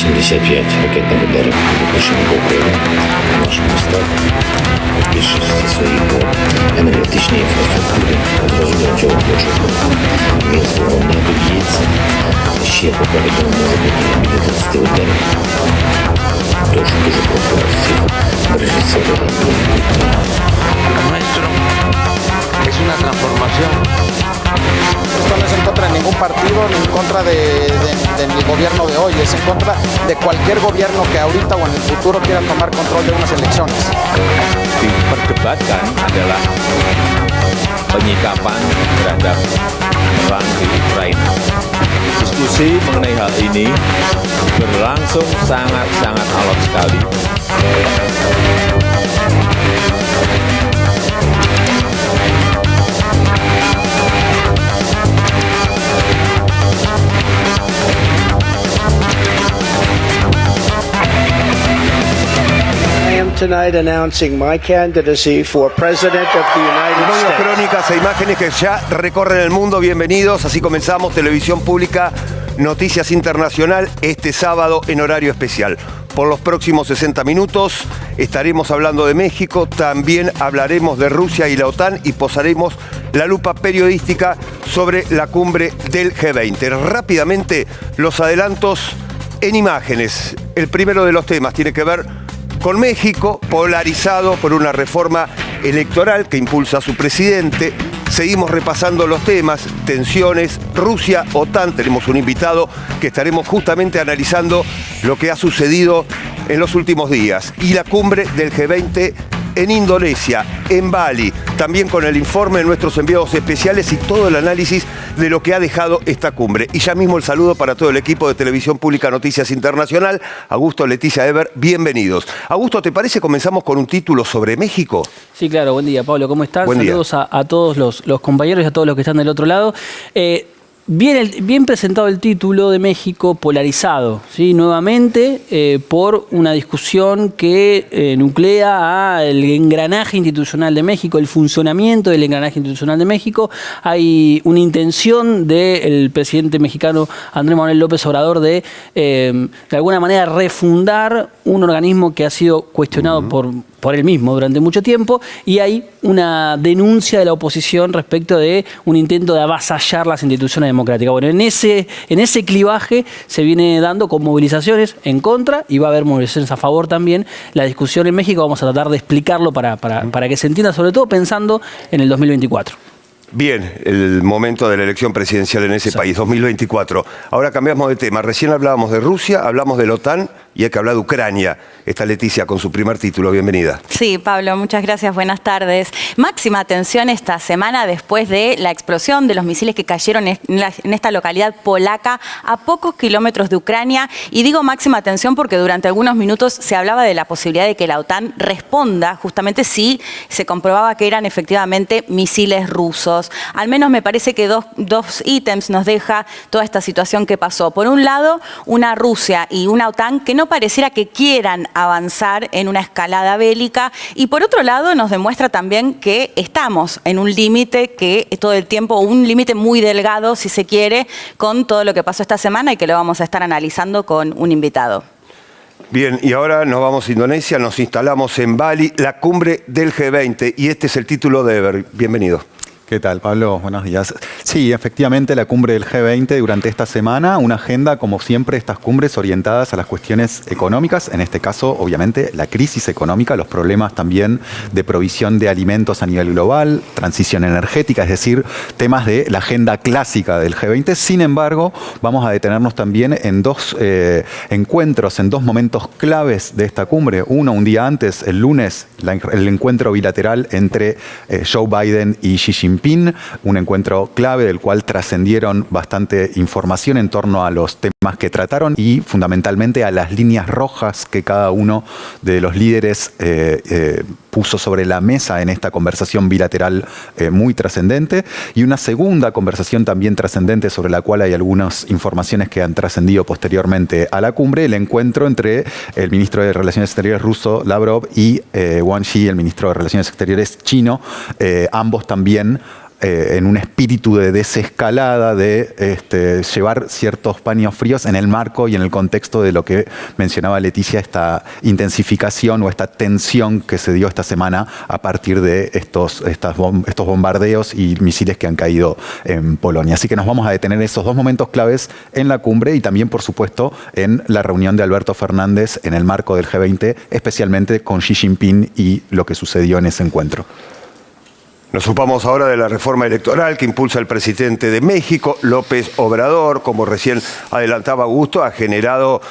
85 ракетных ударов по Лукашенко Украины в наших местах, більшості своїх по енергетичній інфраструктурі, зрозуміло, чого хоче. Мінськ не доб'ється, ще попереду може бути біля 30 ударів. Тож дуже прошу вас всіх, бережіть себе. Nuestro es una transformación. Esto no es en contra de ningún partido ni en contra del gobierno de hoy, es en contra de cualquier gobierno que ahorita o en el futuro quiera tomar control de unas elecciones. Diperdebatkan adalah penyikapan terhadap perang di Ukraina. Diskusi mengenai hal ini berlangsung sangat alot sekali. Tonight announcing my candidacy for President of the United States. Crónicas e imágenes que ya recorren el mundo. Bienvenidos. Así comenzamos Televisión Pública, Noticias Internacional, este sábado en horario especial. Por los próximos 60 minutos estaremos hablando de México, también hablaremos de Rusia y la OTAN y posaremos la lupa periodística sobre la cumbre del G20. Rápidamente, los adelantos en imágenes. El primero de los temas tiene que ver con México, polarizado por una reforma electoral que impulsa a su presidente. Seguimos repasando los temas, tensiones, Rusia, OTAN. Tenemos un invitado que estaremos justamente analizando lo que ha sucedido en los últimos días. Y la cumbre del G20 en Indonesia, en Bali, también con el informe de nuestros enviados especiales y todo el análisis de lo que ha dejado esta cumbre. Y ya mismo el saludo para todo el equipo de Televisión Pública Noticias Internacional. Augusto, Leticia, Eber, bienvenidos. Augusto, ¿te parece comenzamos con un título sobre México? Sí, claro. Buen día, Pablo. ¿Cómo estás? Buen Saludos día. a todos los compañeros y a todos los que están del otro lado. Bien presentado el título de México polarizado, ¿sí? Nuevamente por una discusión que nuclea al engranaje institucional de México, el funcionamiento del engranaje institucional de México. Hay una intención del presidente mexicano Andrés Manuel López Obrador de alguna manera refundar un organismo que ha sido cuestionado por él mismo durante mucho tiempo, y hay una denuncia de la oposición respecto de un intento de avasallar las instituciones democráticas. Bueno, en ese clivaje se viene dando con movilizaciones en contra y va a haber movilizaciones a favor también. La discusión en México vamos a tratar de explicarlo para que se entienda, sobre todo pensando en el 2024. Bien, el momento de la elección presidencial en ese país, 2024. Ahora cambiamos de tema. Recién hablábamos de Rusia, hablamos de la OTAN y hay que hablar de Ucrania. Está Leticia con su primer título. Bienvenida. Sí, Pablo, muchas gracias. Buenas tardes. Máxima atención esta semana después de la explosión de los misiles que cayeron en esta localidad polaca a pocos kilómetros de Ucrania. Y digo máxima atención porque durante algunos minutos se hablaba de la posibilidad de que la OTAN responda justamente si se comprobaba que eran efectivamente misiles rusos. Al menos me parece que dos ítems nos deja toda esta situación que pasó. Por un lado, una Rusia y una OTAN que no pareciera que quieran avanzar en una escalada bélica, y por otro lado nos demuestra también que estamos en un límite que todo el tiempo, un límite muy delgado si se quiere, con todo lo que pasó esta semana y que lo vamos a estar analizando con un invitado. Bien, y ahora nos vamos a Indonesia, nos instalamos en Bali, la cumbre del G20, y este es el título de Eber. Bienvenido. ¿Qué tal, Pablo? Buenos días. Sí, efectivamente, la cumbre del G20 durante esta semana, una agenda, como siempre, estas cumbres orientadas a las cuestiones económicas, en este caso, obviamente, la crisis económica, los problemas también de provisión de alimentos a nivel global, transición energética, es decir, temas de la agenda clásica del G20. Sin embargo, vamos a detenernos también en dos encuentros, en dos momentos claves de esta cumbre. Uno, un día antes, el lunes, el encuentro bilateral entre Joe Biden y Xi Jinping, un encuentro clave del cual trascendieron bastante información en torno a los temas que trataron y fundamentalmente a las líneas rojas que cada uno de los líderes puso sobre la mesa en esta conversación bilateral muy trascendente, y una segunda conversación también trascendente sobre la cual hay algunas informaciones que han trascendido posteriormente a la cumbre, el encuentro entre el ministro de Relaciones Exteriores ruso Lavrov y Wang Yi, el ministro de Relaciones Exteriores chino, ambos también en un espíritu de desescalada, de llevar ciertos paños fríos en el marco y en el contexto de lo que mencionaba Leticia, esta intensificación o esta tensión que se dio esta semana a partir de estos bombardeos y misiles que han caído en Polonia. Así que nos vamos a detener en esos dos momentos claves en la cumbre y también, por supuesto, en la reunión de Alberto Fernández en el marco del G20, especialmente con Xi Jinping y lo que sucedió en ese encuentro. Nos ocupamos ahora de la reforma electoral que impulsa el presidente de México, López Obrador. Como recién adelantaba Augusto, ha generado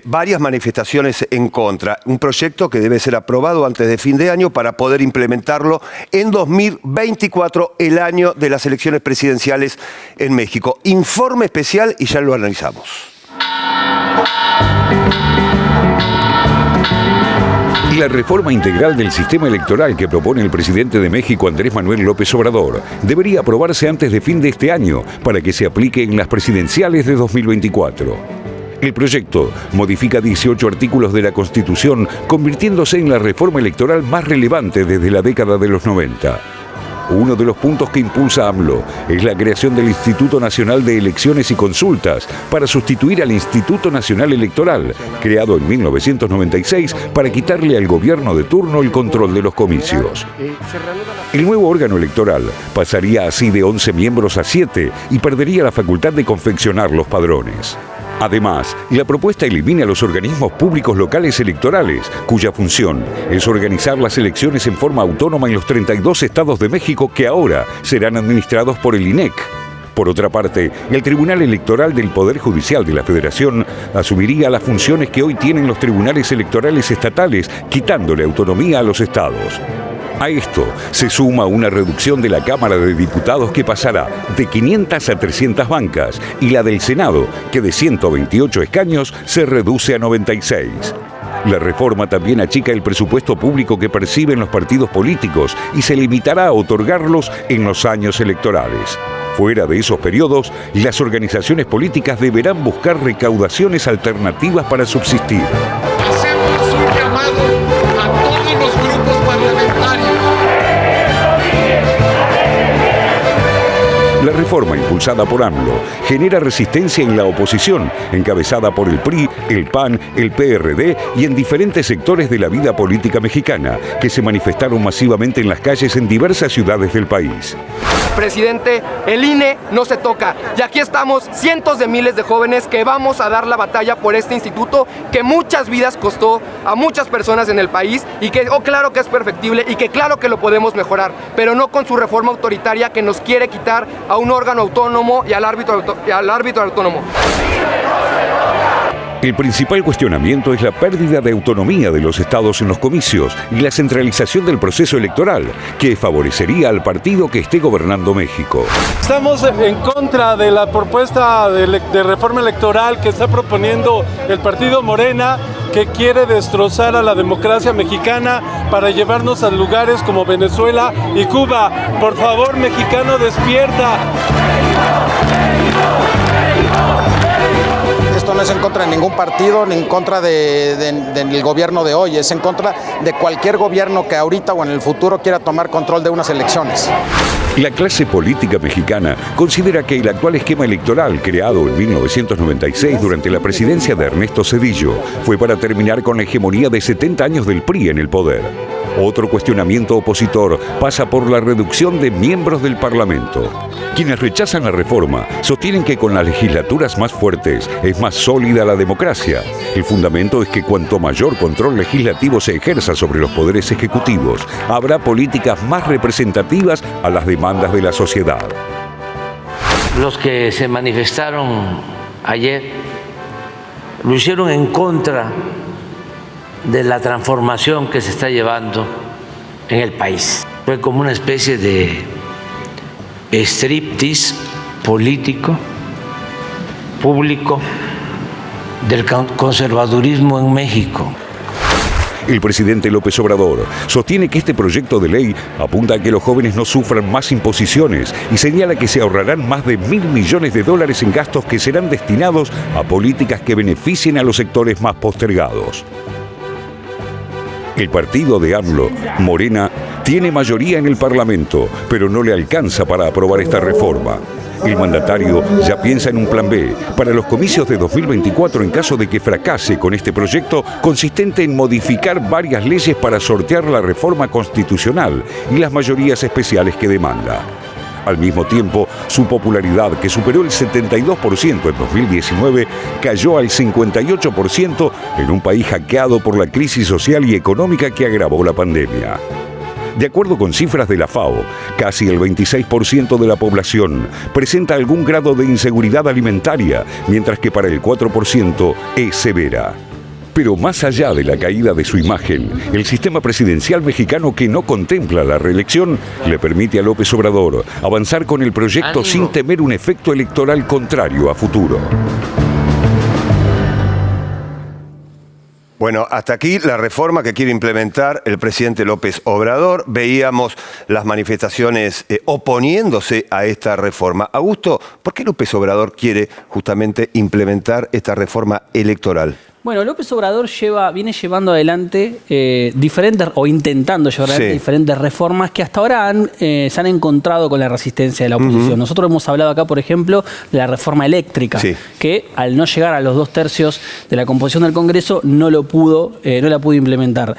varias manifestaciones en contra. Un proyecto que debe ser aprobado antes de fin de año para poder implementarlo en 2024, el año de las elecciones presidenciales en México. Informe especial y ya lo analizamos. La reforma integral del sistema electoral que propone el presidente de México, Andrés Manuel López Obrador, debería aprobarse antes de fin de este año para que se aplique en las presidenciales de 2024. El proyecto modifica 18 artículos de la Constitución, convirtiéndose en la reforma electoral más relevante desde la década de los 90. Uno de los puntos que impulsa AMLO es la creación del Instituto Nacional de Elecciones y Consultas para sustituir al Instituto Nacional Electoral, creado en 1996 para quitarle al gobierno de turno el control de los comicios. El nuevo órgano electoral pasaría así de 11 miembros a 7 y perdería la facultad de confeccionar los padrones. Además, la propuesta elimina los organismos públicos locales electorales, cuya función es organizar las elecciones en forma autónoma en los 32 estados de México que ahora serán administrados por el INEC. Por otra parte, el Tribunal Electoral del Poder Judicial de la Federación asumiría las funciones que hoy tienen los tribunales electorales estatales, quitándole autonomía a los estados. A esto se suma una reducción de la Cámara de Diputados que pasará de 500 a 300 bancas y la del Senado, que de 128 escaños se reduce a 96. La reforma también achica el presupuesto público que perciben los partidos políticos y se limitará a otorgarlos en los años electorales. Fuera de esos periodos, las organizaciones políticas deberán buscar recaudaciones alternativas para subsistir. Hacemos un llamado a todos los grupos parlamentarios. La reforma impulsada por AMLO genera resistencia en la oposición, encabezada por el PRI, el PAN, el PRD y en diferentes sectores de la vida política mexicana, que se manifestaron masivamente en las calles en diversas ciudades del país. Presidente, el INE no se toca. Y aquí estamos cientos de miles de jóvenes que vamos a dar la batalla por este instituto que muchas vidas costó a muchas personas en el país y que, claro que es perfectible y que claro que lo podemos mejorar, pero no con su reforma autoritaria que nos quiere quitar a un órgano autónomo y al árbitro autónomo. El principal cuestionamiento es la pérdida de autonomía de los estados en los comicios y la centralización del proceso electoral, que favorecería al partido que esté gobernando México. Estamos en contra de la propuesta de reforma electoral que está proponiendo el partido Morena, que quiere destrozar a la democracia mexicana para llevarnos a lugares como Venezuela y Cuba. Por favor, mexicano, despierta. Esto no es en contra de ningún partido, ni en contra del gobierno de hoy, es en contra de cualquier gobierno que ahorita o en el futuro quiera tomar control de unas elecciones. La clase política mexicana considera que el actual esquema electoral creado en 1996 durante la presidencia de Ernesto Zedillo fue para terminar con la hegemonía de 70 años del PRI en el poder. Otro cuestionamiento opositor pasa por la reducción de miembros del Parlamento. Quienes rechazan la reforma sostienen que con las legislaturas más fuertes es más sólida la democracia. El fundamento es que cuanto mayor control legislativo se ejerza sobre los poderes ejecutivos, habrá políticas más representativas a las demandas de la sociedad. Los que se manifestaron ayer lo hicieron en contra de la transformación que se está llevando en el país. Fue como una especie de striptease político, público, del conservadurismo en México. El presidente López Obrador sostiene que este proyecto de ley apunta a que los jóvenes no sufran más imposiciones y señala que se ahorrarán más de $1.000 millones en gastos que serán destinados a políticas que beneficien a los sectores más postergados. El partido de AMLO, Morena, tiene mayoría en el Parlamento, pero no le alcanza para aprobar esta reforma. El mandatario ya piensa en un plan B para los comicios de 2024 en caso de que fracase con este proyecto consistente en modificar varias leyes para sortear la reforma constitucional y las mayorías especiales que demanda. Al mismo tiempo, su popularidad, que superó el 72% en 2019, cayó al 58% en un país hackeado por la crisis social y económica que agravó la pandemia. De acuerdo con cifras de la FAO, casi el 26% de la población presenta algún grado de inseguridad alimentaria, mientras que para el 4% es severa. Pero más allá de la caída de su imagen, el sistema presidencial mexicano, que no contempla la reelección, le permite a López Obrador avanzar con el proyecto sin temer un efecto electoral contrario a futuro. Bueno, hasta aquí la reforma que quiere implementar el presidente López Obrador. Veíamos las manifestaciones oponiéndose a esta reforma. Augusto, ¿por qué López Obrador quiere justamente implementar esta reforma electoral? Bueno, López Obrador viene llevando adelante diferentes, o intentando llevar adelante diferentes reformas que hasta ahora se han encontrado con la resistencia de la oposición. Nosotros hemos hablado acá, por ejemplo, de la reforma eléctrica, que al no llegar a los 2/3 de la composición del Congreso no la pudo implementar.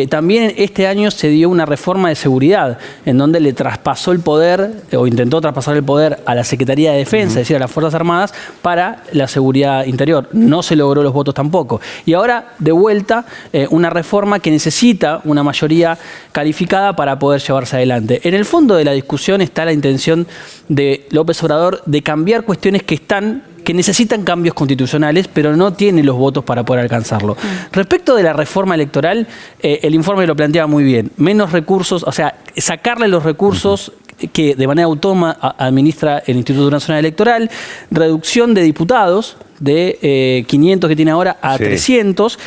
También este año se dio una reforma de seguridad, en donde le traspasó el poder, o intentó traspasar el poder a la Secretaría de Defensa, es decir, a las Fuerzas Armadas, para la seguridad interior. No se logró los votos tampoco. Y ahora, de vuelta, una reforma que necesita una mayoría calificada para poder llevarse adelante. En el fondo de la discusión está la intención de López Obrador de cambiar cuestiones que necesitan cambios constitucionales, pero no tiene los votos para poder alcanzarlo. Respecto de la reforma electoral, el informe lo planteaba muy bien. Menos recursos, o sea, sacarle los recursos que de manera autónoma administra el Instituto Nacional Electoral, reducción de diputados de 500 que tiene ahora a 300,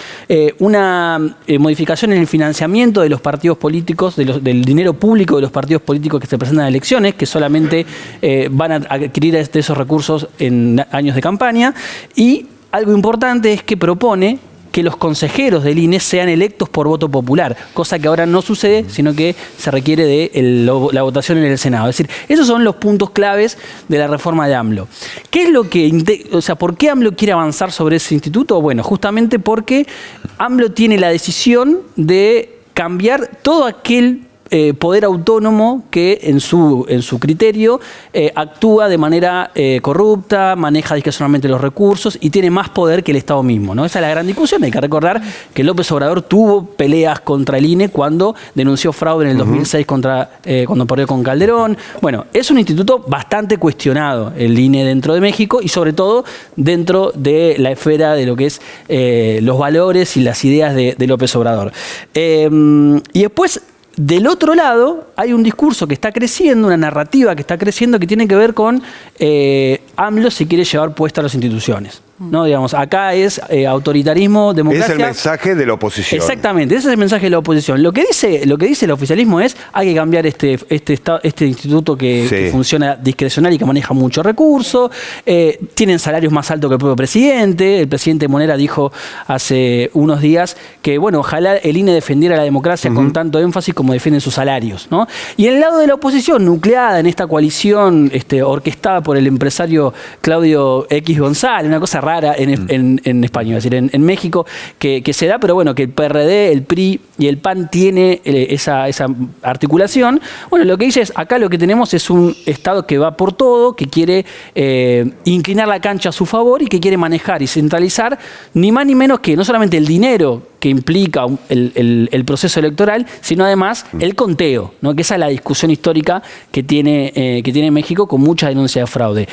una modificación en el financiamiento de los partidos políticos, del dinero público de los partidos políticos que se presentan a elecciones, que solamente van a adquirir esos recursos en años de campaña, y algo importante es que propone que los consejeros del INE sean electos por voto popular, cosa que ahora no sucede, sino que se requiere de la votación en el Senado. Es decir, esos son los puntos claves de la reforma de AMLO. ¿Qué es lo que, por qué AMLO quiere avanzar sobre ese instituto? Bueno, justamente porque AMLO tiene la decisión de cambiar todo aquel poder autónomo que en su criterio actúa de manera corrupta, maneja discrecionalmente los recursos y tiene más poder que el Estado mismo, ¿no? Esa es la gran discusión. Hay que recordar que López Obrador tuvo peleas contra el INE cuando denunció fraude en el 2006 cuando perdió con Calderón. Bueno, es un instituto bastante cuestionado, el INE, dentro de México, y sobre todo dentro de la esfera de lo que es los valores y las ideas de López Obrador. Y después, del otro lado, hay un discurso que está creciendo, una narrativa que está creciendo, que tiene que ver con AMLO se quiere llevar puesta a las instituciones. ¿No? Digamos, acá es autoritarismo, democracia. Es el mensaje de la oposición. Exactamente, ese es el mensaje de la oposición. Lo que dice el oficialismo es: hay que cambiar este instituto que funciona discrecional y que maneja mucho recurso. Tienen salarios más altos que el propio presidente. El presidente Monera dijo hace unos días que, bueno, ojalá el INE defendiera la democracia con tanto énfasis como defienden sus salarios, ¿no? Y en el lado de la oposición, nucleada en esta coalición orquestada por el empresario Claudio X González, una cosa rara en España, es decir, en México, que se da, pero bueno, que el PRD, el PRI y el PAN tiene esa articulación. Bueno, lo que dice es: acá lo que tenemos es un Estado que va por todo, que quiere inclinar la cancha a su favor y que quiere manejar y centralizar ni más ni menos que no solamente el dinero que implica el proceso electoral, sino además el conteo, ¿no? Que esa es la discusión histórica que tiene México, con mucha denuncia de fraude.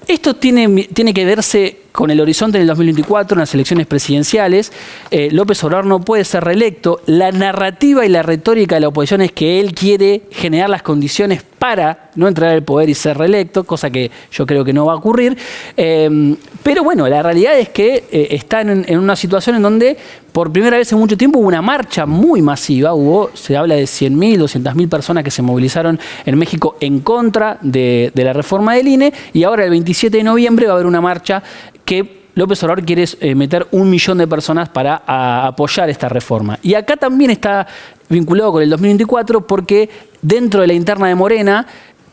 Esto tiene que verse con el horizonte del 2024, en las elecciones presidenciales. López Obrador no puede ser reelecto. La narrativa y la retórica de la oposición es que él quiere generar las condiciones para no entrar al poder y ser reelecto, cosa que yo creo que no va a ocurrir. Pero bueno, la realidad es que está en una situación en donde por primera vez en mucho tiempo hubo una marcha muy masiva. Se habla de 100.000, 200.000 personas que se movilizaron en México en contra de la reforma del INE, y ahora el 27 de noviembre va a haber una marcha que López Obrador quiere meter 1 millón de personas para apoyar esta reforma. Y acá también está vinculado con el 2024 porque dentro de la interna de Morena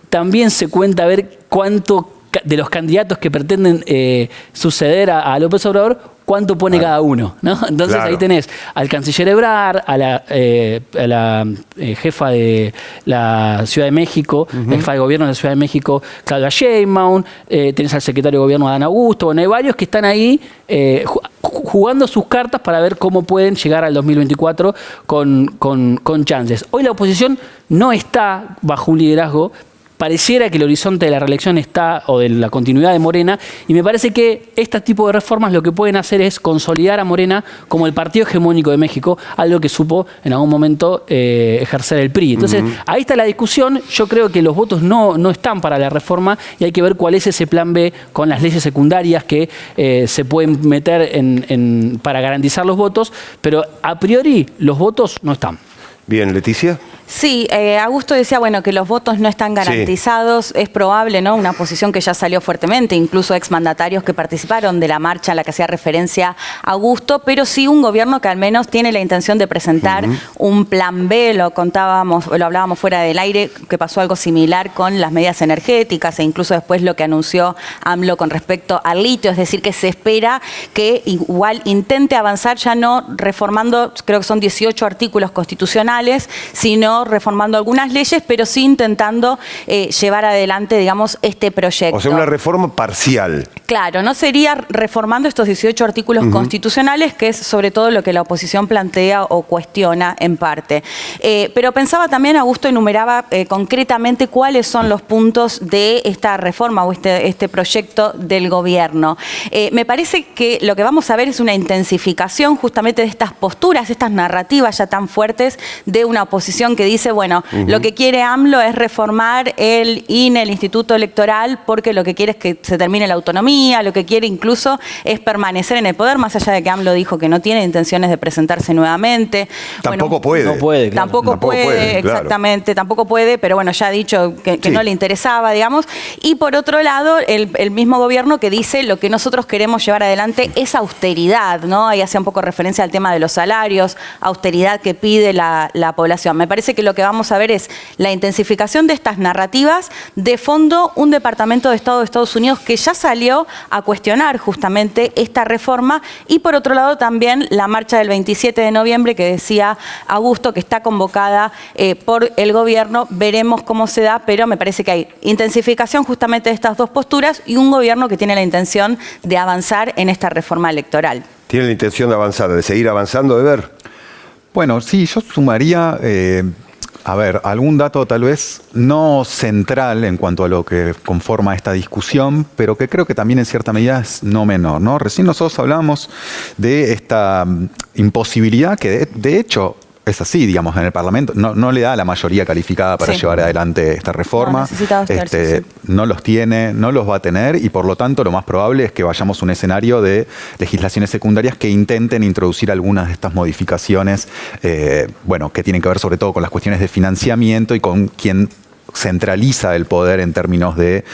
también se cuenta a ver cuánto de los candidatos que pretenden suceder a López Obrador, cuánto pone cada uno, ¿no? Entonces ahí tenés al canciller Ebrard, a la jefa de la Ciudad de México, jefa de gobierno de la Ciudad de México, Claudia Sheinbaum, tenés al secretario de gobierno Adán Augusto, bueno, hay varios que están ahí jugando sus cartas para ver cómo pueden llegar al 2024 con chances. Hoy la oposición no está bajo un liderazgo. Pareciera que el horizonte de la reelección está, o de la continuidad de Morena, y me parece que este tipo de reformas lo que pueden hacer es consolidar a Morena como el partido hegemónico de México, algo que supo en algún momento ejercer el PRI. Entonces, ahí está la discusión. Yo creo que los votos no están para la reforma y hay que ver cuál es ese plan B con las leyes secundarias que se pueden meter para garantizar los votos, pero a priori los votos no están. Bien, Leticia. Sí, Augusto decía, bueno, que los votos no están garantizados. Sí. Es probable, ¿no? Una posición que ya salió fuertemente, incluso exmandatarios que participaron de la marcha a la que hacía referencia Augusto, pero sí un gobierno que al menos tiene la intención de presentar un plan B. Lo hablábamos fuera del aire, que pasó algo similar con las medidas energéticas e incluso después lo que anunció AMLO con respecto al litio. Es decir, que se espera que igual intente avanzar ya no reformando, creo que son 18 artículos constitucionales, sino reformando algunas leyes, pero sí intentando llevar adelante, digamos, este proyecto. O sea, una reforma parcial. Claro, no sería reformando estos 18 artículos constitucionales, que es sobre todo lo que la oposición plantea o cuestiona en parte. Pero pensaba también, Augusto enumeraba concretamente cuáles son los puntos de esta reforma o este proyecto del gobierno. Me parece que lo que vamos a ver es una intensificación justamente de estas posturas, estas narrativas ya tan fuertes de una oposición que dice, bueno, lo que quiere AMLO es reformar el INE, el Instituto Electoral, porque lo que quiere es que se termine la autonomía, lo que quiere incluso es permanecer en el poder, más allá de que AMLO dijo que no tiene intenciones de presentarse nuevamente. Tampoco puede. No puede, claro. Tampoco puede, exactamente, tampoco puede, pero bueno, ya ha dicho que no le interesaba, digamos. Y por otro lado, el mismo gobierno que dice lo que nosotros queremos llevar adelante es austeridad, ¿no? Ahí hacía un poco referencia al tema de los salarios, austeridad que pide la población. Me parece que lo que vamos a ver es la intensificación de estas narrativas. De fondo, un Departamento de Estado de Estados Unidos que ya salió a cuestionar justamente esta reforma, y por otro lado también la marcha del 27 de noviembre que decía Augusto, que está convocada por el gobierno. Veremos cómo se da, pero me parece que hay intensificación justamente de estas dos posturas y un gobierno que tiene la intención de avanzar en esta reforma electoral. ¿Tiene la intención de avanzar, de seguir avanzando, de ver? Bueno, sí, yo sumaría, algún dato tal vez no central en cuanto a lo que conforma esta discusión, pero que creo que también en cierta medida es no menor, ¿no? Recién nosotros hablábamos de esta imposibilidad que de hecho es así, digamos, en el Parlamento no le da la mayoría calificada para llevar adelante esta reforma. No los tiene, no los va a tener, y por lo tanto lo más probable es que vayamos a un escenario de legislaciones secundarias que intenten introducir algunas de estas modificaciones, que tienen que ver sobre todo con las cuestiones de financiamiento y con quién centraliza el poder en términos de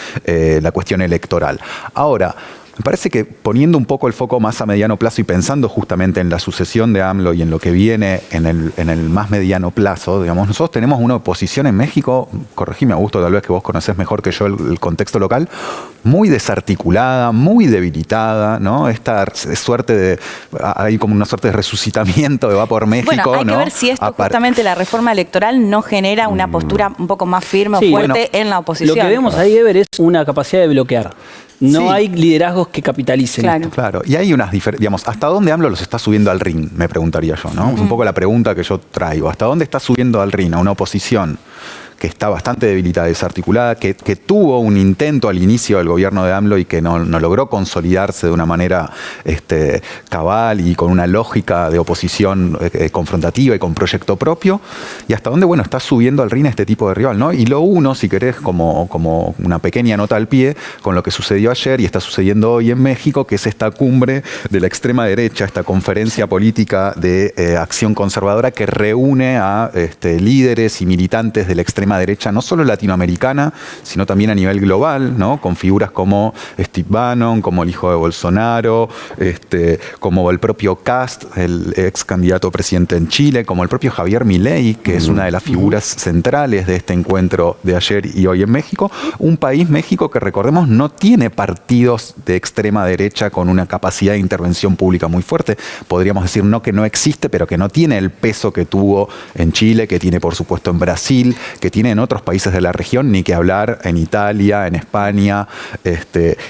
la cuestión electoral. Ahora, me parece que poniendo un poco el foco más a mediano plazo y pensando justamente en la sucesión de AMLO y en lo que viene en el más mediano plazo, digamos, nosotros tenemos una oposición en México, corregime Augusto, tal vez que vos conocés mejor que yo el contexto local, muy desarticulada, muy debilitada, ¿no? Esta suerte de, hay como una suerte de resucitamiento de va por México, bueno, hay que ver si esto justamente la reforma electoral no genera una postura un poco más firme o fuerte en la oposición. Lo que vemos ahí, Eber, es una capacidad de bloquear. No hay liderazgos que capitalicen. Claro. Y hay unas diferencias, digamos, ¿hasta dónde AMLO los está subiendo al ring? Me preguntaría yo, ¿no? Es un poco la pregunta que yo traigo. ¿Hasta dónde está subiendo al ring a una oposición que está bastante debilitada, desarticulada, que tuvo un intento al inicio del gobierno de AMLO y que no logró consolidarse de una manera cabal y con una lógica de oposición confrontativa y con proyecto propio? Y hasta dónde, está subiendo al ring este tipo de rival, ¿no? Y lo uno, si querés, como una pequeña nota al pie, con lo que sucedió ayer y está sucediendo hoy en México, que es esta cumbre de la extrema derecha, esta conferencia política de acción conservadora que reúne a líderes y militantes desde la extrema derecha, no solo latinoamericana, sino también a nivel global, ¿no? Con figuras como Steve Bannon, como el hijo de Bolsonaro, como el propio Kast, el ex candidato presidente en Chile, como el propio Javier Milei, que es una de las figuras centrales de este encuentro de ayer y hoy en México. Un país, México, que recordemos no tiene partidos de extrema derecha con una capacidad de intervención pública muy fuerte. Podríamos decir no que no existe, pero que no tiene el peso que tuvo en Chile, que tiene por supuesto en Brasil, que tiene en otros países de la región, ni que hablar en Italia, en España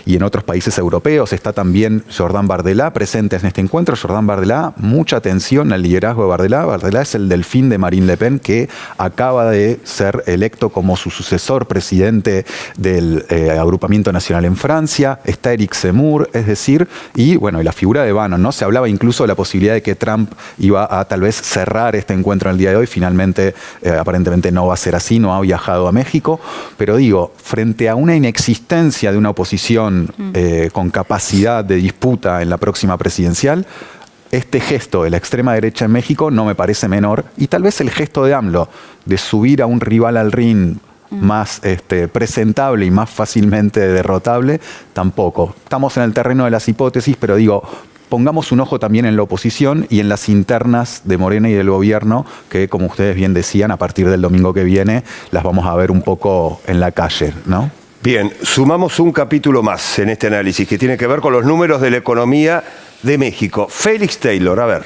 y en otros países europeos. Está también Jordan Bardella presente en este encuentro. Jordan Bardella, mucha atención al liderazgo de Bardella. Bardella es el delfín de Marine Le Pen, que acaba de ser electo como su sucesor presidente del Agrupamiento Nacional en Francia. Está Eric Zemmour, es decir, y bueno, y la figura de Bannon, ¿no? Se hablaba incluso de la posibilidad de que Trump iba a tal vez cerrar este encuentro en el día de hoy. Finalmente, aparentemente no va a ser así, no ha viajado a México. Pero digo, frente a una inexistencia de una oposición con capacidad de disputa en la próxima presidencial, este gesto de la extrema derecha en México no me parece menor, y tal vez el gesto de AMLO de subir a un rival al ring más presentable y más fácilmente derrotable, tampoco. Estamos en el terreno de las hipótesis, pero digo, pongamos un ojo también en la oposición y en las internas de Morena y del gobierno, que como ustedes bien decían, a partir del domingo que viene las vamos a ver un poco en la calle, ¿no? Bien, sumamos un capítulo más en este análisis que tiene que ver con los números de la economía de México. Félix Taylor, a ver.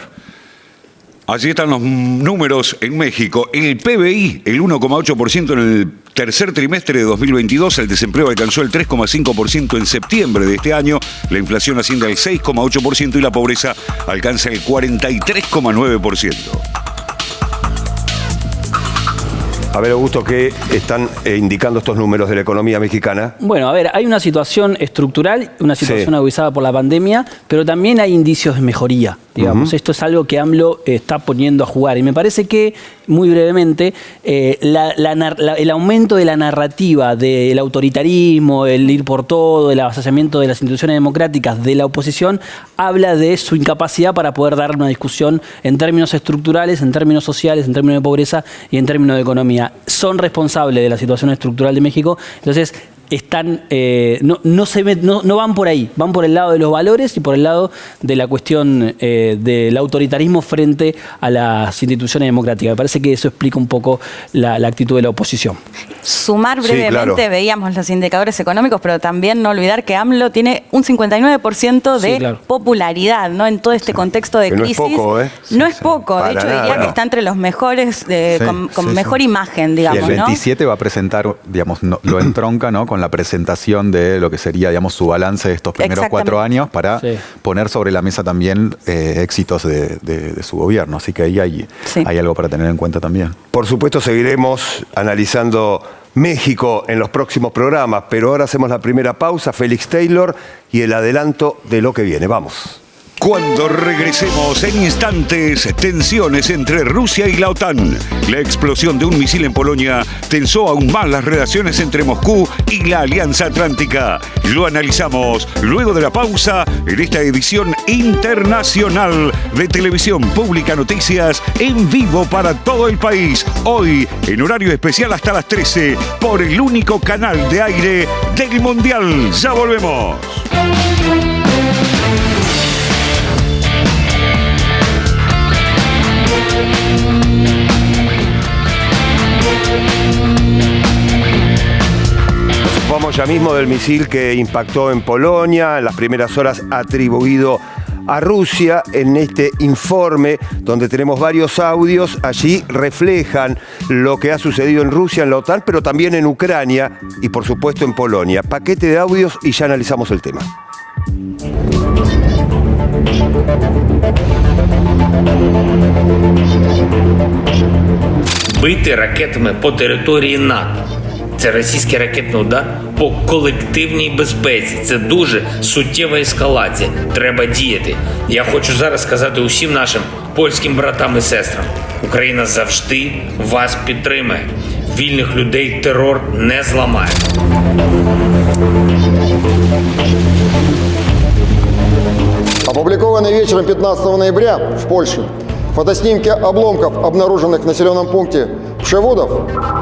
Allí están los números en México. El PBI, el 1,8% en el tercer trimestre de 2022. El desempleo alcanzó el 3,5% en septiembre de este año. La inflación asciende al 6,8% y la pobreza alcanza el 43,9%. A ver, Augusto, ¿qué están indicando estos números de la economía mexicana? Bueno, a ver, hay una situación estructural, una situación agudizada por la pandemia, pero también hay indicios de mejoría, digamos. Esto es algo que AMLO está poniendo a jugar. Y me parece que, muy brevemente, el aumento de la narrativa del autoritarismo, el ir por todo, el avasallamiento de las instituciones democráticas de la oposición, habla de su incapacidad para poder dar una discusión en términos estructurales, en términos sociales, en términos de pobreza y en términos de economía. Son responsables de la situación estructural de México, entonces están, no van por ahí, van por el lado de los valores y por el lado de la cuestión del autoritarismo frente a las instituciones democráticas. Me parece que eso explica un poco la actitud de la oposición. Sumar brevemente, veíamos los indicadores económicos, pero también no olvidar que AMLO tiene un 59% de popularidad, ¿no? En todo este contexto de crisis. No es poco, ¿eh? No es poco, de hecho diría que está entre los mejores, con mejor imagen, digamos, y el 27 va a presentar, digamos, lo entronca, ¿no? Con la presentación de lo que sería, digamos, su balance de estos primeros 4 años para poner sobre la mesa también éxitos de su gobierno. Así que ahí hay algo para tener en cuenta también. Por supuesto, seguiremos analizando México en los próximos programas, pero ahora hacemos la primera pausa, Félix Taylor, y el adelanto de lo que viene. Vamos. Cuando regresemos en instantes, tensiones entre Rusia y la OTAN. La explosión de un misil en Polonia tensó aún más las relaciones entre Moscú y la Alianza Atlántica. Lo analizamos luego de la pausa en esta edición internacional de Televisión Pública Noticias en vivo para todo el país. Hoy, en horario especial hasta las 13, por el único canal de aire del Mundial. Ya volvemos. Vamos ya mismo del misil que impactó en Polonia, en las primeras horas atribuido a Rusia. En este informe, donde tenemos varios audios, allí reflejan lo que ha sucedido en Rusia, en la OTAN, pero también en Ucrania y por supuesto en Polonia. Paquete de audios y ya analizamos el tema. Бити ракетами по території НАТО. Це російський ракетний удар по колективній безпеці. Це дуже суттєва ескалація. Треба діяти. Я хочу зараз сказати усім нашим польським братам і сестрам. Україна завжди вас підтримує. Вільних людей терор не зламає. Опубликованные вечером 15 ноября в Польше фотоснимки обломков, обнаруженных в населенном пункте Пшевудов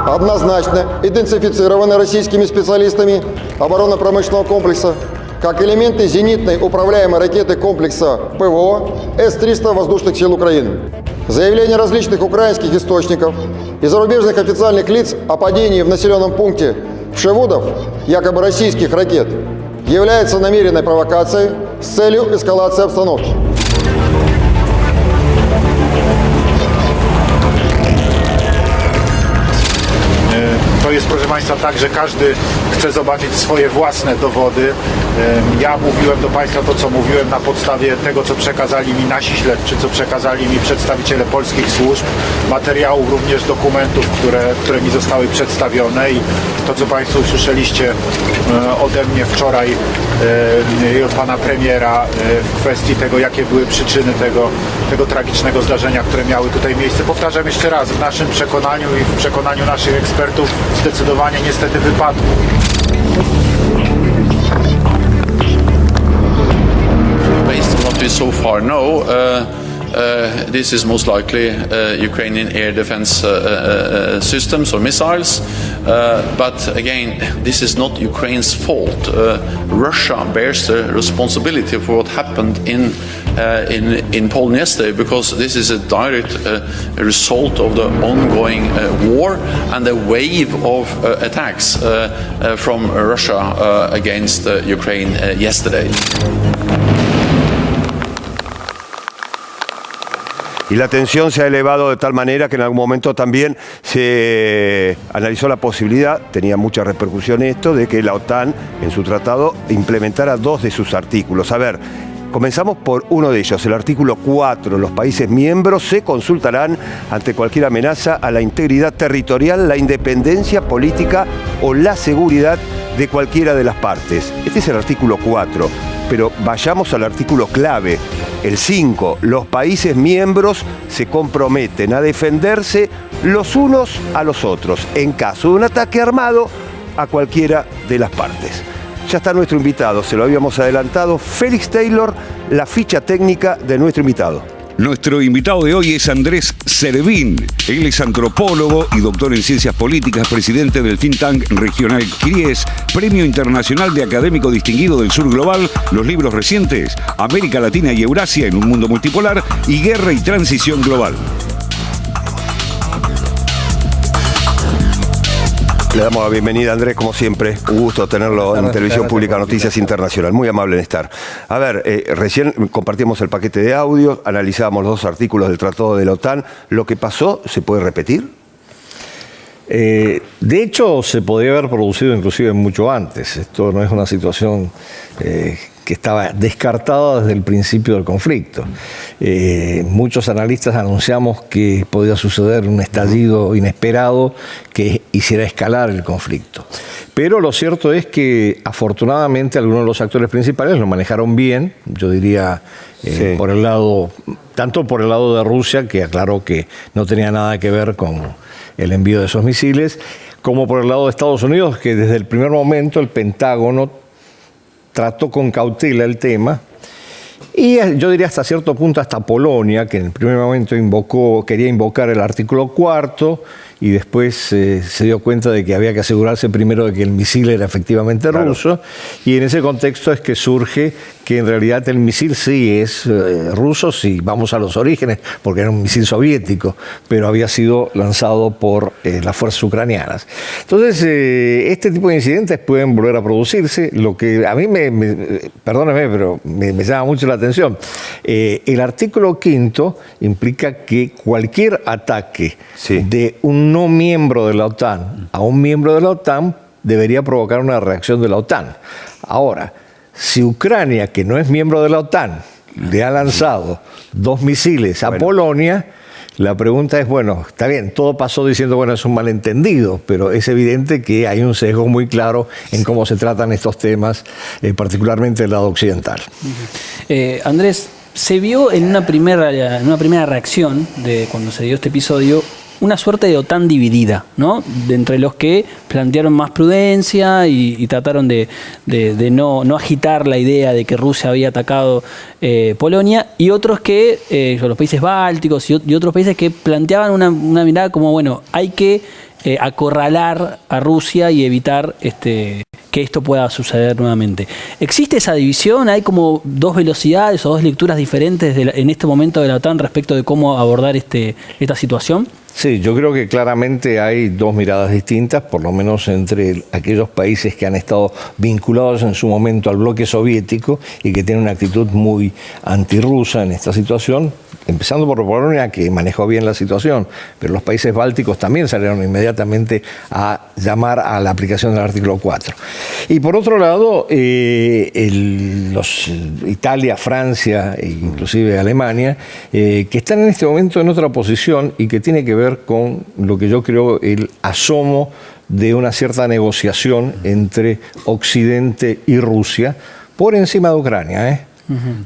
однозначно идентифицированы российскими специалистами оборонно-промышленного комплекса как элементы зенитной управляемой ракеты комплекса ПВО С-300 воздушных сил Украины. Заявления различных украинских источников и зарубежных официальных лиц о падении в населенном пункте Пшевудов якобы российских ракет является намеренной провокацией с целью эскалации обстановки. To jest, proszę Państwa, tak, że każdy chce zobaczyć swoje własne dowody. Ja mówiłem do Państwa to, co mówiłem na podstawie tego, co przekazali mi nasi śledczy, co przekazali mi przedstawiciele polskich służb, materiałów, również dokumentów, które mi zostały przedstawione i to, co Państwo usłyszeliście ode mnie wczoraj i od Pana Premiera w kwestii tego, jakie były przyczyny tego tragicznego zdarzenia, które miały tutaj miejsce. Powtarzam jeszcze raz, w naszym przekonaniu i w przekonaniu naszych ekspertów zdecydowanie niestety wypadku. Based on what we so far know, this is most likely Ukrainian air defense systems or missiles. But again, this is not Ukraine's fault. Russia bears the responsibility for what happened in Poland yesterday, because this is a direct result of the ongoing war and a wave of attacks from Russia against Ukraine yesterday. Y la tensión se ha elevado de tal manera que en algún momento también se analizó la posibilidad, tenía mucha repercusión esto, de que la OTAN en su tratado implementara 2 de sus artículos. A ver, comenzamos por uno de ellos, el artículo 4. Los países miembros se consultarán ante cualquier amenaza a la integridad territorial, la independencia política o la seguridad de cualquiera de las partes. Este es el artículo 4. Pero vayamos al artículo clave, el 5. Los países miembros se comprometen a defenderse los unos a los otros en caso de un ataque armado a cualquiera de las partes. Ya está nuestro invitado, se lo habíamos adelantado, Félix Taylor, la ficha técnica de nuestro invitado. Nuestro invitado de hoy es Andrés Servín. Él es antropólogo y doctor en ciencias políticas, presidente del think tank regional CRIES, Premio Internacional de Académico Distinguido del Sur Global, los libros recientes América Latina y Eurasia en un mundo multipolar y Guerra y Transición Global. Le damos la bienvenida a Andrés, como siempre. Un gusto tenerlo en Televisión Pública Noticias Internacional. Muy amable en estar. A ver, recién compartimos el paquete de audio, analizábamos los 2 artículos del Tratado de la OTAN. ¿Lo que pasó se puede repetir? De hecho, se podría haber producido inclusive mucho antes. Esto no es una situación que estaba descartada desde el principio del conflicto. Muchos analistas anunciamos que podía suceder un estallido inesperado que hiciera escalar el conflicto. Pero lo cierto es que afortunadamente algunos de los actores principales lo manejaron bien, yo diría sí, por el lado, tanto por el lado de Rusia, que aclaró que no tenía nada que ver con el envío de esos misiles, como por el lado de Estados Unidos, que desde el primer momento el Pentágono trató con cautela el tema, y yo diría hasta cierto punto hasta Polonia, que en el primer momento quería invocar el artículo 4, y después se dio cuenta de que había que asegurarse primero de que el misil era efectivamente ruso, y en ese contexto es que surge que en realidad el misil sí es ruso, si vamos a los orígenes, porque era un misil soviético, pero había sido lanzado por las fuerzas ucranianas. Entonces, este tipo de incidentes pueden volver a producirse. Lo que a mí perdóneme, pero me llama mucho la atención. El artículo 5 implica que cualquier ataque de un no miembro de la OTAN a un miembro de la OTAN debería provocar una reacción de la OTAN. Ahora, si Ucrania, que no es miembro de la OTAN, le ha lanzado 2 misiles a Polonia, la pregunta es, bueno, está bien, todo pasó diciendo, bueno, es un malentendido, pero es evidente que hay un sesgo muy claro en cómo se tratan estos temas, particularmente del lado occidental. Andrés, se vio en una primera reacción de cuando se dio este episodio una suerte de OTAN dividida, ¿no? De entre los que plantearon más prudencia y trataron de no agitar la idea de que Rusia había atacado Polonia, y otros que, los países bálticos y otros países que planteaban una mirada como, bueno, hay que acorralar a Rusia y evitar que esto pueda suceder nuevamente. ¿Existe esa división? ¿Hay como dos velocidades o dos lecturas diferentes en este momento de la OTAN respecto de cómo abordar esta situación? Sí, yo creo que claramente hay dos miradas distintas, por lo menos entre aquellos países que han estado vinculados en su momento al bloque soviético y que tienen una actitud muy antirrusa en esta situación, empezando por Polonia, que manejó bien la situación, pero los países bálticos también salieron inmediatamente a llamar a la aplicación del artículo 4. Y por otro lado, Italia, Francia e inclusive Alemania, que están en este momento en otra posición y que tiene que ver con lo que yo creo el asomo de una cierta negociación entre Occidente y Rusia por encima de Ucrania,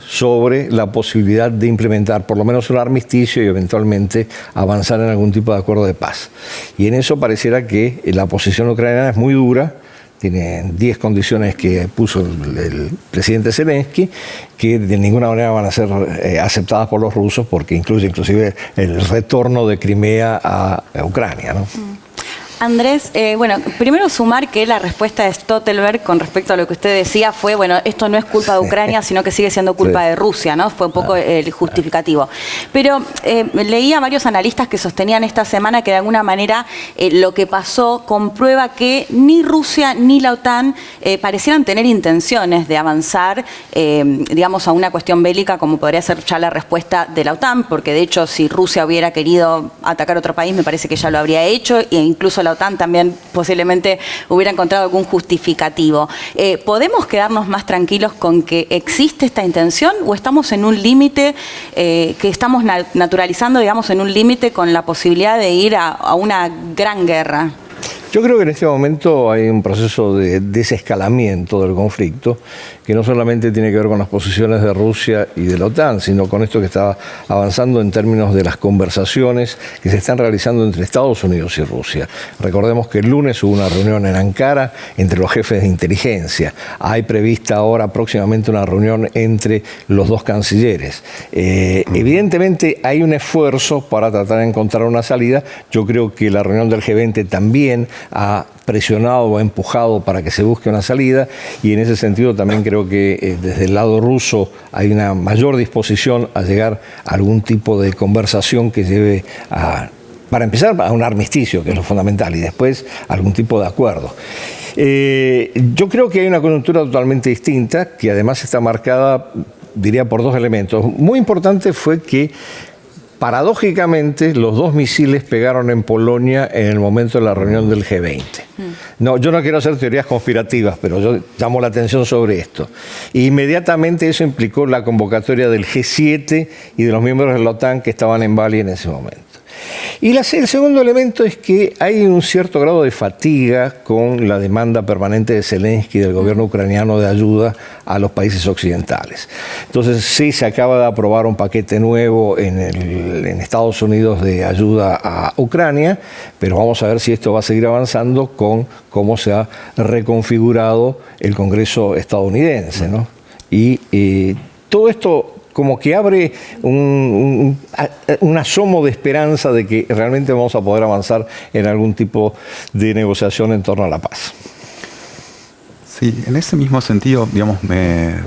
sobre la posibilidad de implementar por lo menos un armisticio y eventualmente avanzar en algún tipo de acuerdo de paz. Y en eso pareciera que la posición ucraniana es muy dura, tiene 10 condiciones que puso el presidente Zelensky, que de ninguna manera van a ser aceptadas por los rusos, porque incluye inclusive el retorno de Crimea a Ucrania, ¿no? Andrés, bueno, primero sumar que la respuesta de Stoltenberg con respecto a lo que usted decía fue, bueno, esto no es culpa de Ucrania, sino que sigue siendo culpa de Rusia, ¿no? Fue un poco el justificativo. Pero leía a varios analistas que sostenían esta semana que de alguna manera lo que pasó comprueba que ni Rusia ni la OTAN parecieran tener intenciones de avanzar, digamos, a una cuestión bélica como podría ser ya la respuesta de la OTAN, porque de hecho si Rusia hubiera querido atacar otro país me parece que ya lo habría hecho, e incluso la OTAN también posiblemente hubiera encontrado algún justificativo. ¿Podemos quedarnos más tranquilos con que existe esta intención o estamos en un límite que estamos naturalizando, digamos, en un límite con la posibilidad de ir a una gran guerra? Yo creo que en este momento hay un proceso de desescalamiento del conflicto que no solamente tiene que ver con las posiciones de Rusia y de la OTAN, sino con esto que está avanzando en términos de las conversaciones que se están realizando entre Estados Unidos y Rusia. Recordemos que el lunes hubo una reunión en Ankara entre los jefes de inteligencia. Hay prevista ahora próximamente una reunión entre los dos cancilleres. Evidentemente hay un esfuerzo para tratar de encontrar una salida. Yo creo que la reunión del G20 también ha presionado o empujado para que se busque una salida, y en ese sentido también creo que desde el lado ruso hay una mayor disposición a llegar a algún tipo de conversación que lleve para empezar, a un armisticio, que es lo fundamental, y después algún tipo de acuerdo. Yo creo que hay una coyuntura totalmente distinta, que además está marcada, diría, por dos elementos. Muy importante fue que paradójicamente, los dos misiles pegaron en Polonia en el momento de la reunión del G20. No, yo no quiero hacer teorías conspirativas, pero yo llamo la atención sobre esto. Inmediatamente eso implicó la convocatoria del G7 y de los miembros de la OTAN que estaban en Bali en ese momento. Y el segundo elemento es que hay un cierto grado de fatiga con la demanda permanente de Zelensky y del gobierno ucraniano de ayuda a los países occidentales. Entonces sí, se acaba de aprobar un paquete nuevo en Estados Unidos de ayuda a Ucrania, pero vamos a ver si esto va a seguir avanzando con cómo se ha reconfigurado el Congreso estadounidense, ¿no? Y todo esto como que abre un asomo de esperanza de que realmente vamos a poder avanzar en algún tipo de negociación en torno a la paz. Sí, en ese mismo sentido, digamos, me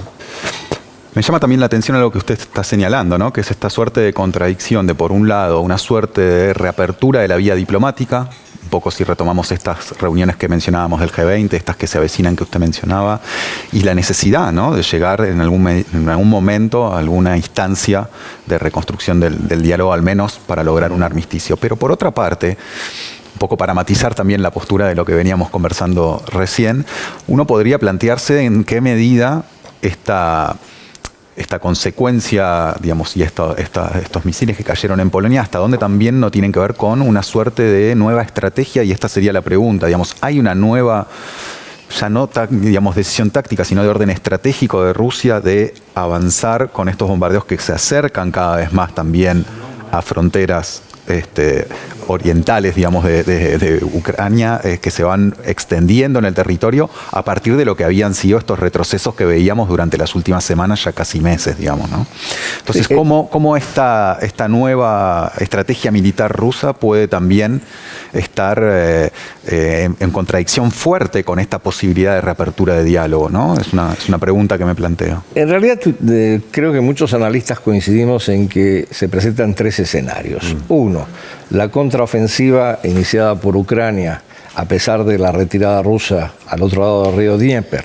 llama también la atención a lo que usted está señalando, ¿no? Que es esta suerte de contradicción de, por un lado, una suerte de reapertura de la vía diplomática, un poco si retomamos estas reuniones que mencionábamos del G20, estas que se avecinan que usted mencionaba, y la necesidad, ¿no?, de llegar en algún momento a alguna instancia de reconstrucción del diálogo, al menos para lograr un armisticio. Pero por otra parte, un poco para matizar también la postura de lo que veníamos conversando recién, uno podría plantearse en qué medida esta consecuencia, digamos, y estos misiles que cayeron en Polonia, hasta dónde también no tienen que ver con una suerte de nueva estrategia, y esta sería la pregunta, digamos, ¿hay una nueva, ya no digamos, decisión táctica, sino de orden estratégico de Rusia de avanzar con estos bombardeos que se acercan cada vez más también a fronteras orientales, digamos, de Ucrania, que se van extendiendo en el territorio a partir de lo que habían sido estos retrocesos que veíamos durante las últimas semanas, ya casi meses, digamos, ¿no? Entonces, ¿cómo esta nueva estrategia militar rusa puede también estar en contradicción fuerte con esta posibilidad de reapertura de diálogo, ¿no? Es una pregunta que me planteo. En realidad, creo que muchos analistas coincidimos en que se presentan tres escenarios. Uno, la contraofensiva iniciada por Ucrania, a pesar de la retirada rusa al otro lado del río Dnieper,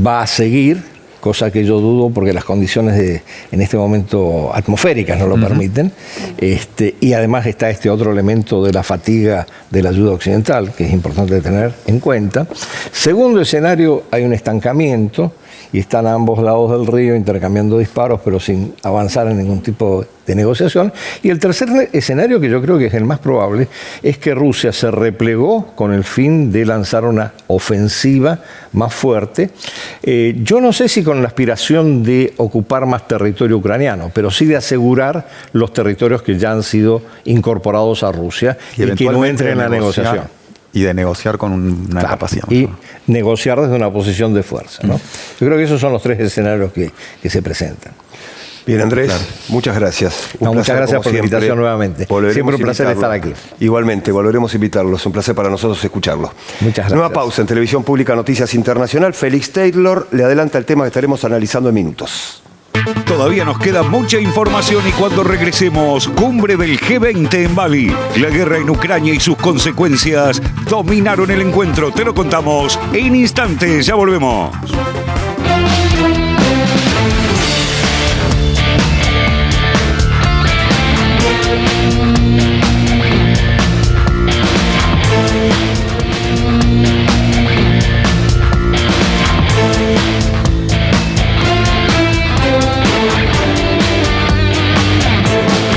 va a seguir, cosa que yo dudo porque las condiciones en este momento atmosféricas no lo permiten. Y además está este otro elemento de la fatiga de la ayuda occidental, que es importante tener en cuenta. Segundo escenario, hay un estancamiento y están a ambos lados del río intercambiando disparos, pero sin avanzar en ningún tipo de negociación. Y el tercer escenario, que yo creo que es el más probable, es que Rusia se replegó con el fin de lanzar una ofensiva más fuerte. Yo no sé si con la aspiración de ocupar más territorio ucraniano, pero sí de asegurar los territorios que ya han sido incorporados a Rusia y que no entren en la negociación. Y de negociar con una capacidad. Y negociar desde una posición de fuerza, ¿no? Yo creo que esos son los tres escenarios que se presentan. Bien, Andrés, muchas gracias. Muchas gracias por la invitación nuevamente. Siempre un placer estar aquí. Igualmente, volveremos a invitarlos. Un placer para nosotros escucharlo. Muchas gracias. Nueva pausa en Televisión Pública Noticias Internacional. Félix Taylor le adelanta el tema que estaremos analizando en minutos. Todavía nos queda mucha información y cuando regresemos, cumbre del G20 en Bali. La guerra en Ucrania y sus consecuencias dominaron el encuentro. Te lo contamos en instantes. Ya volvemos.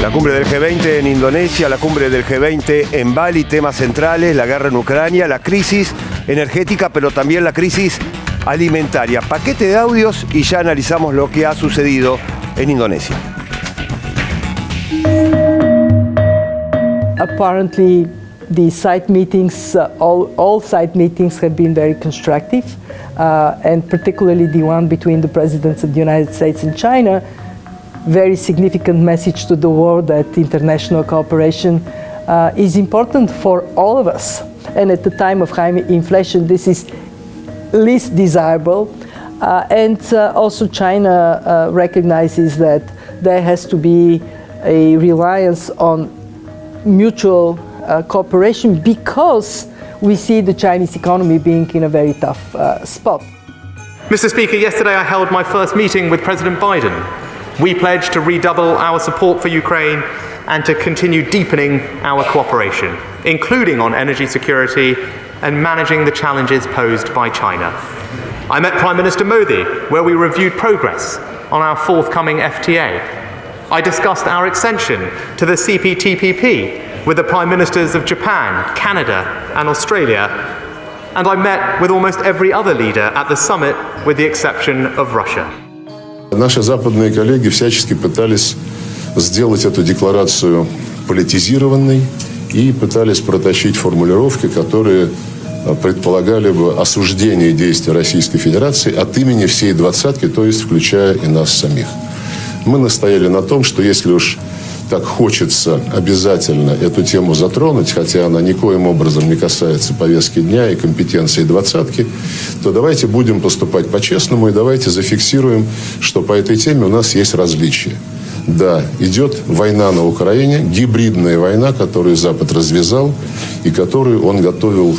La cumbre del G20 en Indonesia, la cumbre del G20 en Bali, temas centrales, la guerra en Ucrania, la crisis energética, pero también la crisis alimentaria. Paquete de audios y ya analizamos lo que ha sucedido en Indonesia. Apparently, the site meetings, all site meetings have been very constructive, and particularly the one between the presidents of the United States and China. Very significant message to the world that international cooperation is important for all of us. And at the time of high inflation, this is least desirable. And also China recognizes that there has to be a reliance on mutual cooperation because we see the Chinese economy being in a very tough spot. Mr. Speaker, yesterday I held my first meeting with President Biden. We pledged to redouble our support for Ukraine and to continue deepening our cooperation, including on energy security and managing the challenges posed by China. I met Prime Minister Modi, where we reviewed progress on our forthcoming FTA. I discussed our extension to the CPTPP with the Prime Ministers of Japan, Canada, and Australia, and I met with almost every other leader at the summit, with the exception of Russia. Наши западные коллеги всячески пытались сделать эту декларацию политизированной и пытались протащить формулировки, которые предполагали бы осуждение действий Российской Федерации от имени всей двадцатки, то есть включая и нас самих. Мы настояли на том, что если уж так хочется обязательно эту тему затронуть, хотя она никоим образом не касается повестки дня и компетенции двадцатки, то давайте будем поступать по-честному и давайте зафиксируем, что по этой теме у нас есть различия. Да, идет война на Украине, гибридная война, которую Запад развязал и которую он готовил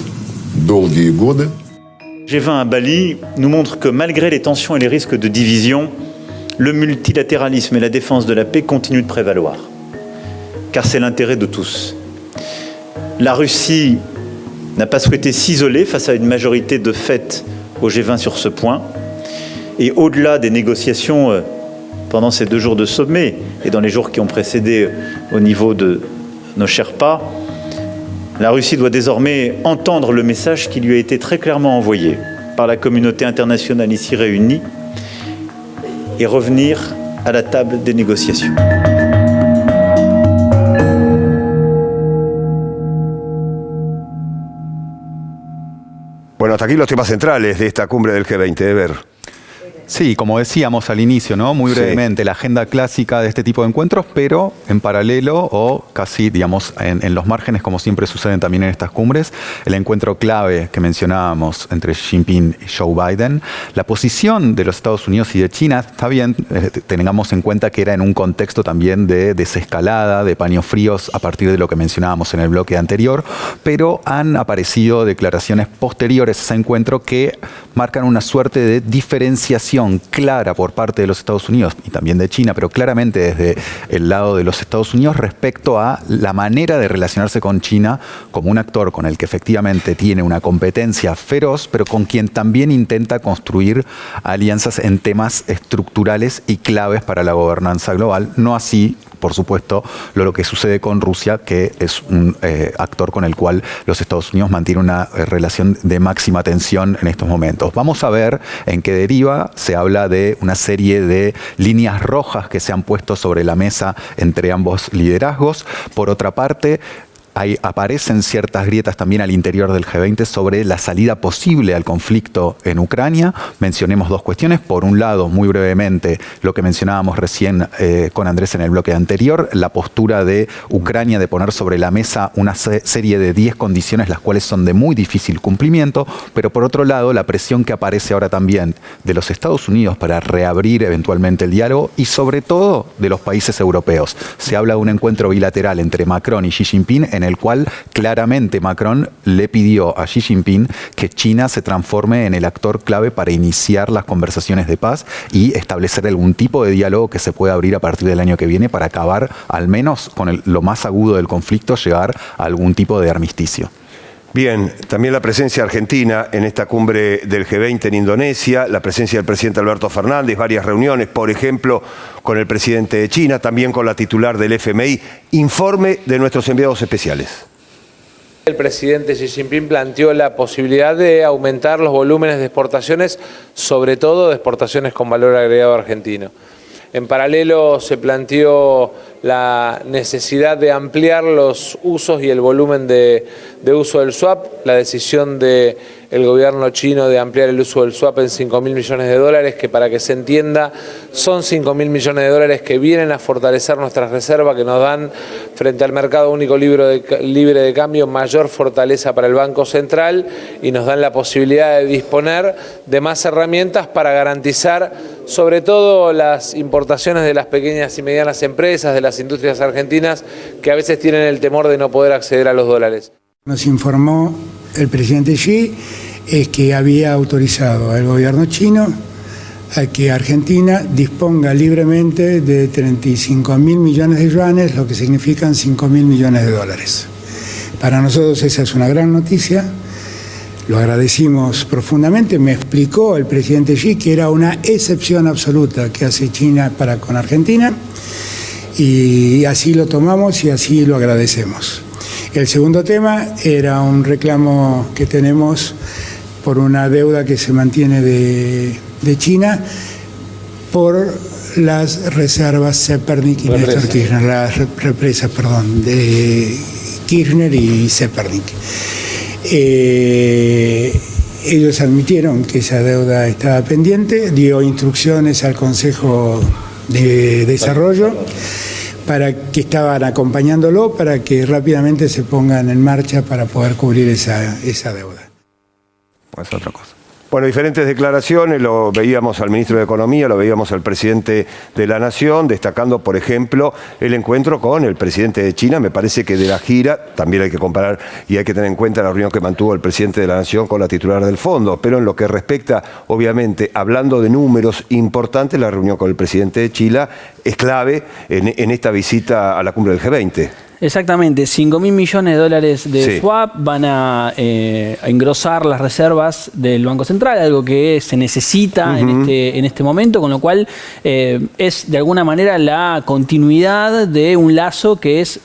долгие годы. G20 à Bali nous montre que malgré les tensions et les risques de division, le multilatéralisme et la défense de la paix continuent de prévaloir. Car c'est l'intérêt de tous. La Russie n'a pas souhaité s'isoler face à une majorité de fait au G20 sur ce point. Et au-delà des négociations pendant ces 2 jours de sommet et dans les jours qui ont précédé au niveau de nos Sherpas, la Russie doit désormais entendre le message qui lui a été très clairement envoyé par la communauté internationale ici réunie et revenir à la table des négociations. Bueno, hasta aquí los temas centrales de esta cumbre del G20, Eber. Sí, como decíamos al inicio, ¿no? Muy brevemente, la agenda clásica de este tipo de encuentros, pero en paralelo o casi, digamos, en los márgenes, como siempre suceden también en estas cumbres, el encuentro clave que mencionábamos entre Xi Jinping y Joe Biden. La posición de los Estados Unidos y de China, está bien, tengamos en cuenta que era en un contexto también de desescalada, de paños fríos, a partir de lo que mencionábamos en el bloque anterior, pero han aparecido declaraciones posteriores a ese encuentro que marcan una suerte de diferenciación clara por parte de los Estados Unidos y también de China, pero claramente desde el lado de los Estados Unidos respecto a la manera de relacionarse con China como un actor con el que efectivamente tiene una competencia feroz, pero con quien también intenta construir alianzas en temas estructurales y claves para la gobernanza global, no así, por supuesto, lo que sucede con Rusia, que es un actor con el cual los Estados Unidos mantienen una relación de máxima tensión en estos momentos. Vamos a ver en qué deriva. Se habla de una serie de líneas rojas que se han puesto sobre la mesa entre ambos liderazgos. Por otra parte, aparecen ciertas grietas también al interior del G20 sobre la salida posible al conflicto en Ucrania. Mencionemos dos cuestiones. Por un lado, muy brevemente, lo que mencionábamos recién con Andrés en el bloque anterior, la postura de Ucrania de poner sobre la mesa una serie de 10 condiciones, las cuales son de muy difícil cumplimiento, pero por otro lado, la presión que aparece ahora también de los Estados Unidos para reabrir eventualmente el diálogo y sobre todo de los países europeos. Se habla de un encuentro bilateral entre Macron y Xi Jinping en el cual claramente Macron le pidió a Xi Jinping que China se transforme en el actor clave para iniciar las conversaciones de paz y establecer algún tipo de diálogo que se pueda abrir a partir del año que viene para acabar, al menos con lo más agudo del conflicto, llegar a algún tipo de armisticio. Bien, también la presencia argentina en esta cumbre del G20 en Indonesia, la presencia del presidente Alberto Fernández, varias reuniones, por ejemplo, con el presidente de China, también con la titular del FMI. Informe de nuestros enviados especiales. El presidente Xi Jinping planteó la posibilidad de aumentar los volúmenes de exportaciones, sobre todo de exportaciones con valor agregado argentino. En paralelo se planteó la necesidad de ampliar los usos y el volumen de uso del swap, la decisión del gobierno chino de ampliar el uso del swap en 5.000 millones de dólares, que para que se entienda son 5.000 millones de dólares que vienen a fortalecer nuestras reservas, que nos dan frente al mercado único libre de cambio mayor fortaleza para el Banco Central y nos dan la posibilidad de disponer de más herramientas para garantizar sobre todo las importaciones de las pequeñas y medianas empresas, de las industrias argentinas, que a veces tienen el temor de no poder acceder a los dólares. Nos informó el presidente Xi que había autorizado al gobierno chino a que Argentina disponga libremente de 35.000 millones de yuanes, lo que significan 5.000 millones de dólares. Para nosotros esa es una gran noticia. Lo agradecimos profundamente. Me explicó el presidente Xi que era una excepción absoluta que hace China para con Argentina y así lo tomamos y así lo agradecemos. El segundo tema era un reclamo que tenemos por una deuda que se mantiene de China por las reservas Zepernik y Néstor Kirchner, las represas, perdón, de Kirchner y Zepernik. Ellos admitieron que esa deuda estaba pendiente, dio instrucciones al Consejo de Desarrollo para que estaban acompañándolo para que rápidamente se pongan en marcha para poder cubrir esa deuda. Pues otra cosa. Bueno, diferentes declaraciones, lo veíamos al ministro de Economía, lo veíamos al presidente de la Nación, destacando, por ejemplo, el encuentro con el presidente de China. Me parece que de la gira, también hay que comparar y hay que tener en cuenta la reunión que mantuvo el presidente de la Nación con la titular del fondo. Pero en lo que respecta, obviamente, hablando de números importantes, la reunión con el presidente de Chile es clave en esta visita a la cumbre del G20. Exactamente, 5.000 millones de dólares de swap van a engrosar las reservas del Banco Central, algo que se necesita en este momento, con lo cual es de alguna manera la continuidad de un lazo que es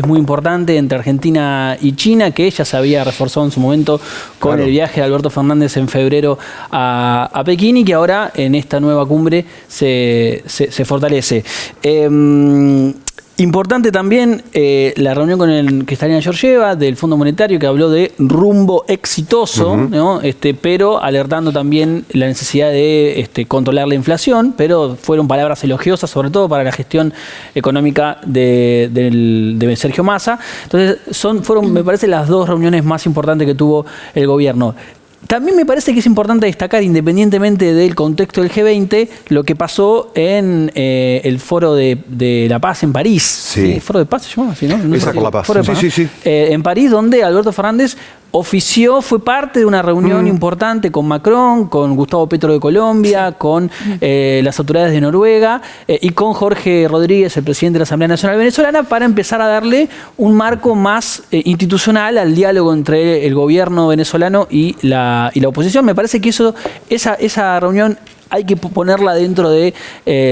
muy importante entre Argentina y China, que ya se había reforzado en su momento con el viaje de Alberto Fernández en febrero a Pekín y que ahora en esta nueva cumbre se fortalece. Importante también la reunión con Kristalina Georgieva del Fondo Monetario, que habló de rumbo exitoso, ¿no? Pero alertando también la necesidad de controlar la inflación, pero fueron palabras elogiosas, sobre todo para la gestión económica de Sergio Massa. Entonces fueron, me parece, las dos reuniones más importantes que tuvo el gobierno. También me parece que es importante destacar, independientemente del contexto del G20, lo que pasó en el Foro de la Paz en París. Sí. ¿Foro de Paz se llama así, no? Por la Paz. Sí. En París, donde Alberto Fernández fue parte de una reunión importante con Macron, con Gustavo Petro de Colombia, con las autoridades de Noruega y con Jorge Rodríguez, el presidente de la Asamblea Nacional Venezolana, para empezar a darle un marco más institucional al diálogo entre el gobierno venezolano y la oposición. Me parece que esa reunión hay que ponerla dentro de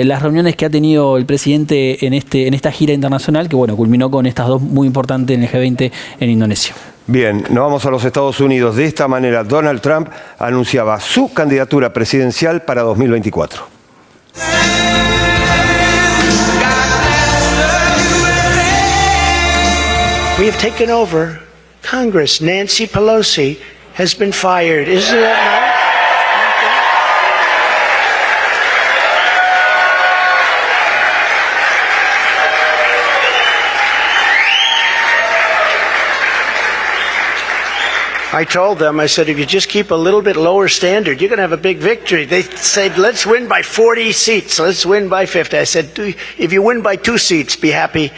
las reuniones que ha tenido el presidente en esta gira internacional, que culminó con estas dos muy importantes en el G20 en Indonesia. Bien, nos vamos a los Estados Unidos. De esta manera, Donald Trump anunciaba su candidatura presidencial para 2024. We have taken over Congress. Nancy Pelosi has been fired. Isn't that nice? I told them, I said, if you just keep a little bit lower standard, you're going to have a big victory. They said, let's win by 40 seats. Let's win by 50. I said, if you win by 2 seats, be happy.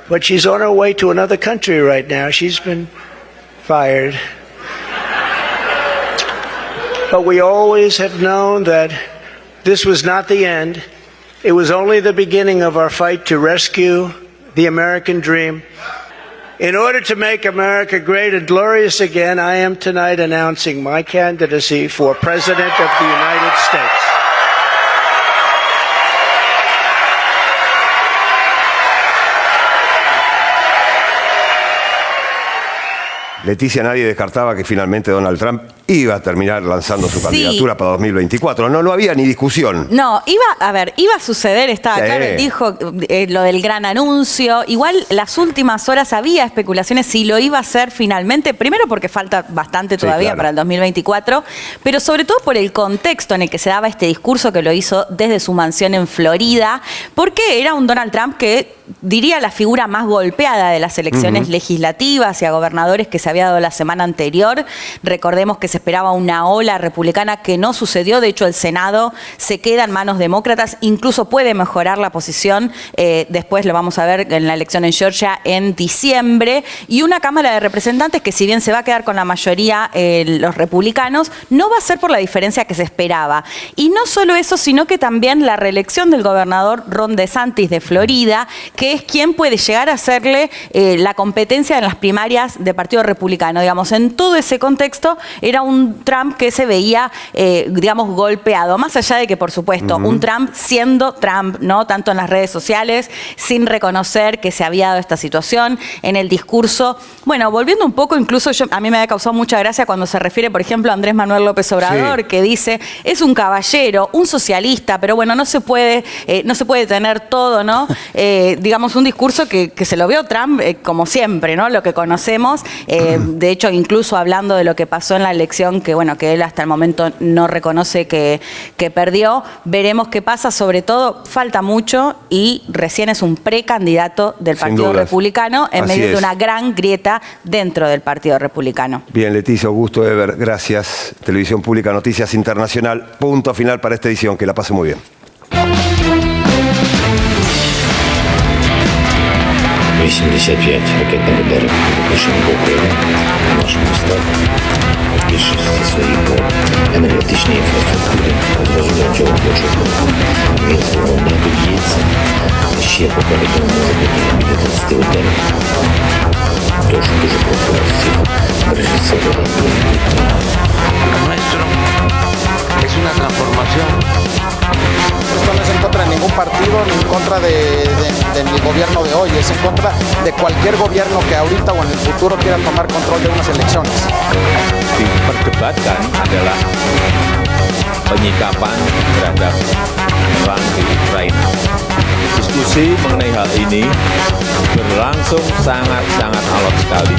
But she's on her way to another country right now. She's been fired. But we always have known that this was not the end. It was only the beginning of our fight to rescue the American dream. In order to make America great and glorious again, I am tonight announcing my candidacy for President of the United States. Leticia, nadie descartaba que finalmente Donald Trump iba a terminar lanzando su candidatura para 2024. No había ni discusión. No, iba a suceder, estaba claro, él dijo lo del gran anuncio. Igual las últimas horas había especulaciones si lo iba a hacer finalmente, primero porque falta bastante todavía para el 2024, pero sobre todo por el contexto en el que se daba este discurso, que lo hizo desde su mansión en Florida, porque era un Donald Trump que diría la figura más golpeada de las elecciones legislativas y a gobernadores que se había dado la semana anterior. Recordemos que se esperaba una ola republicana que no sucedió. De hecho, el Senado se queda en manos demócratas. Incluso puede mejorar la posición. Después lo vamos a ver en la elección en Georgia en diciembre. Y una Cámara de Representantes que, si bien se va a quedar con la mayoría los republicanos, no va a ser por la diferencia que se esperaba. Y no solo eso, sino que también la reelección del gobernador Ron DeSantis de Florida, que es quien puede llegar a hacerle la competencia en las primarias del Partido Republicano. Digamos, en todo ese contexto era un Trump que se veía, golpeado. Más allá de que, por supuesto, un Trump siendo Trump, ¿no? Tanto en las redes sociales, sin reconocer que se había dado esta situación, en el discurso. Bueno, volviendo un poco, incluso a mí me había causado mucha gracia cuando se refiere, por ejemplo, a Andrés Manuel López Obrador, que dice, es un caballero, un socialista, pero bueno, no se puede tener todo, ¿no? Un discurso que se lo vio Trump como siempre, ¿no? Lo que conocemos. De hecho, incluso hablando de lo que pasó en la elección, que él hasta el momento no reconoce que perdió. Veremos qué pasa. Sobre todo, falta mucho y recién es un precandidato del Partido Republicano en medio de una gran grieta dentro del Partido Republicano. Bien, Leticia, Augusto Eber, gracias. Televisión Pública, Noticias Internacional. Punto final para esta edición. Que la pase muy bien. ракетних ударів по нашому України, по нашому містах, більшість своїх по енергетичній інфраструктурі, зрозуміло, чого хочуть. Він свого не доб'ється, ще попереду може бути біля 30 ударів. Тож дуже прошу вас всіх, бережіть себе. Es una transformación. Esto no es en contra de ningún partido ni en contra del gobierno de hoy, es en contra de cualquier gobierno que ahorita o en el futuro quiera tomar control de unas elecciones. Diperdebatkan adalah penyikapan terhadap perang di Ukraina. Diskusi mengenai hal ini berlangsung sangat-sangat alot sekali.